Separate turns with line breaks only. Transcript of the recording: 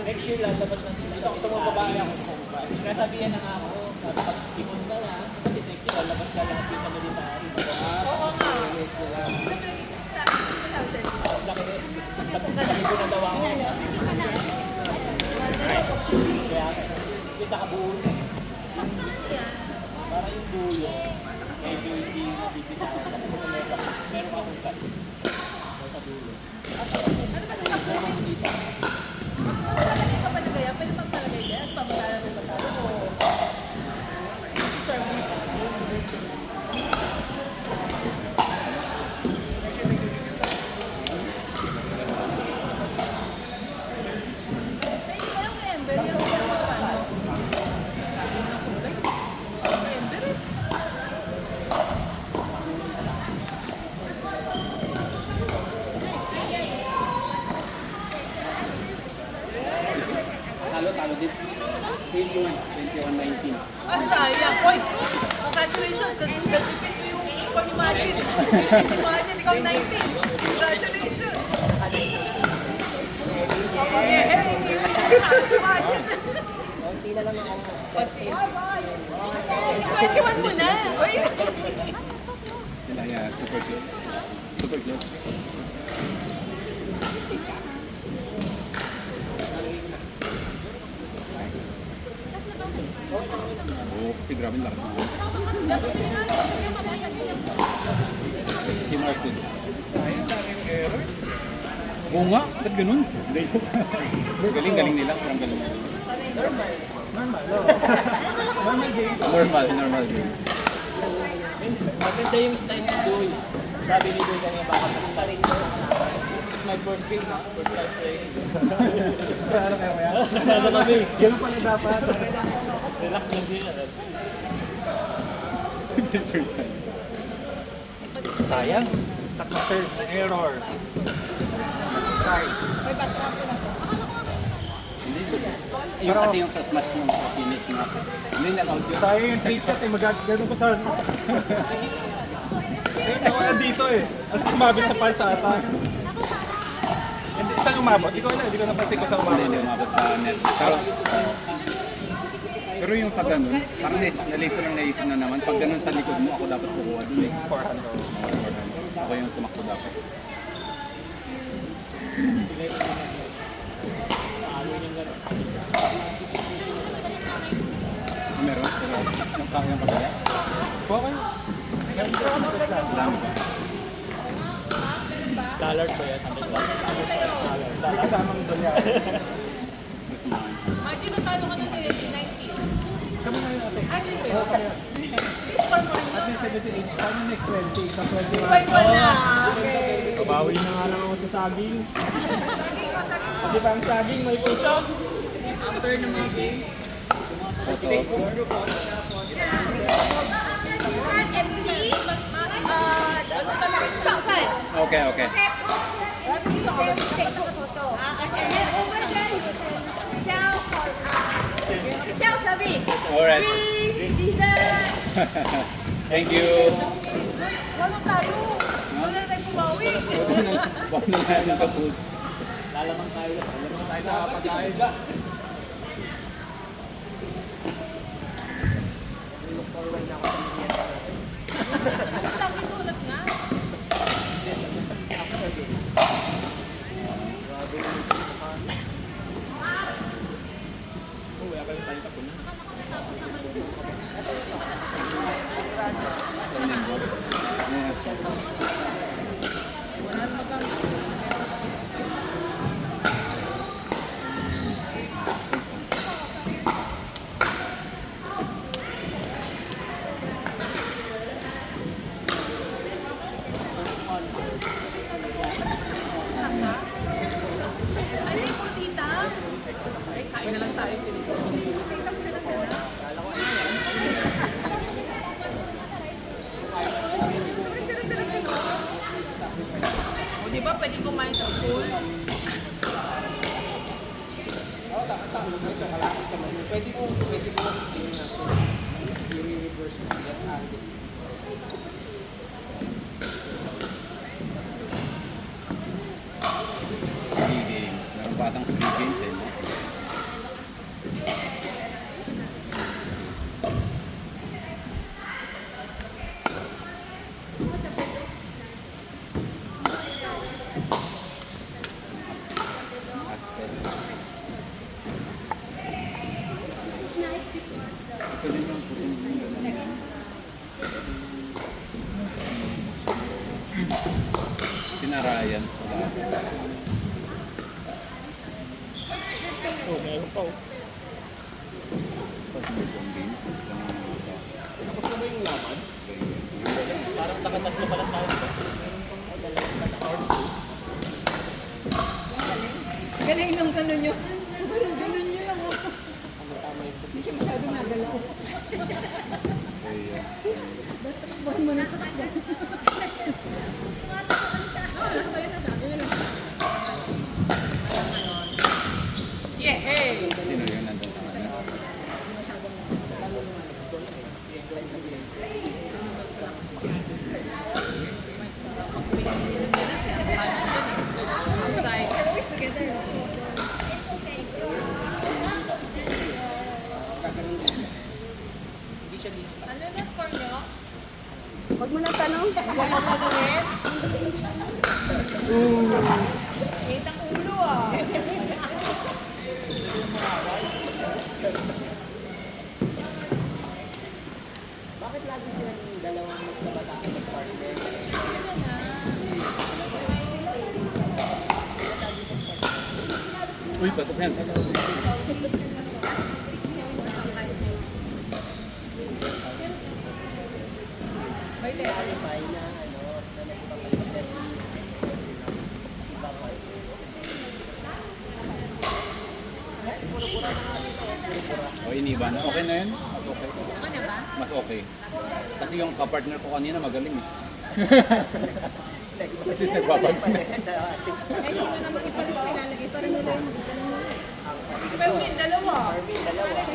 Next year lalabas na sila. Gusto ko sa mga babae ako kumpas. Nasabihan na nga ako, pag tipon ka na, kasi next year lalabas ka lahat yung sa military. Oo nga. Laki ko na daw ako. Kaya, sa kabuo na. Para yung dulo, medyo hindi nabibitawan. Kasi meron akong cut. Sa dulo.
Ano ba sa pagkakas dito? Pagkakas ka pa na gaya? Pwede pang talagay dyan? Pamagala ng batalo o service?
Talo din. 21-19.
Ah, sayang. Uy, congratulations. Nag-defeat mo yung score ni Majid. Imagine, ikaw 19. Congratulations. Hey, hey, si Majid.
Konti na lang ako.
21 mo na. Uy.
Yeah, super good. Super good. Oo, kasi grabe lakas mo. Si Marcus. Sayang sa aking error. Oo nga, ba't ganun? Galing nila, parang galing.
Normal, no? Normal game.
Normal game.
Maganda yung style ni Doy. Sabi ni Doy kanina baka magsarin ko. This is my first game na. First time playing.
Ano kayo kaya?
Ano kami?
Ganun pala dapat.
Relax lang sila.
Sayang. Tatlo serve na error. Try.
May background ko na to.
Yung kasi yung sa smash mo, sa finish mo. Hindi na-count yun.
Sayang yung take shot eh. Magagano ko saan. Ayun ako nandito eh. As sumabit sa palsata. Hindi, saan umabot? Hindi ko napansin ko saan umabot.
Hindi umabot sa net. Pero yung sa ganun, parang nalito lang naisip na naman. Pag ganun sa likod mo, ako dapat kukuha dun eh.
Forehand ko.
Ako yung tumakbo dapat.
Sila yung paalo niyang gano'n.
Meron? Pero yung kaya pa kaya?
Okay.
Dami ba?
Dollar ko yan.
Hindi kasamang doon yan.
Majid, natalo ka na 19.
Kami na yun ate.
Ano yun?
Oo, kami yun. At least 78. Paano next 20? Sa 21.
21 na. Okay.
Kabawi na nga lang ako sa saging.
Di ba ang saging may puso?
After ng mga game,
Stop first.
Okay, okay.
Take the photo. And then over there you can self-service.
Alright.
Free dessert.
Thank you.
Wala tayo. Wala na tayong bumawi.
Huwag na lang sa food.
lalamang tayo sa pagkain.
Sabi ko ulit nga.
Wala ka tayo tapon na. Ito, kalapit naman. Pwede mo i-reverse mo left angle.
Free games. Meron pa atang free games eh. No? Astel. Ito din yung puting sinarayan. Wala.
Oh, meron pa oh.
Pag may pong games.
Tapos na ba yung laman? Parang nakatatlo pa lang tayo. Ay, dalawang pa lang.
Galing ng gano'n nyo. Parang gano'n nyo lang ako.
Ano tama yung
Hindi siya masyado nagalaw.
Kaya,
Takbuhan mo na takbuhan. Yeah, hey!
sino yun nandun sa ano?
Outside.
Hindi siya dito.
Ano na score nyo? Huwag mo na tanong. Huwag mo tanongin. Kitang ulo ah.
Bakit lagi silang dalawang magkabataan ng partner?
Uy, pasok yan.
May qualify na ano, na nagpapalitan. Iba ko.
O, iniban. Okay na yun? Mas okay.
Ano ba?
Mas okay. Kasi yung kapartner ko kanina magaling eh. Kasi nagbabago na.
Eh, sino naman ipalit ilalagay para nila yung magiging. Pero may dalawa.
Dalawa.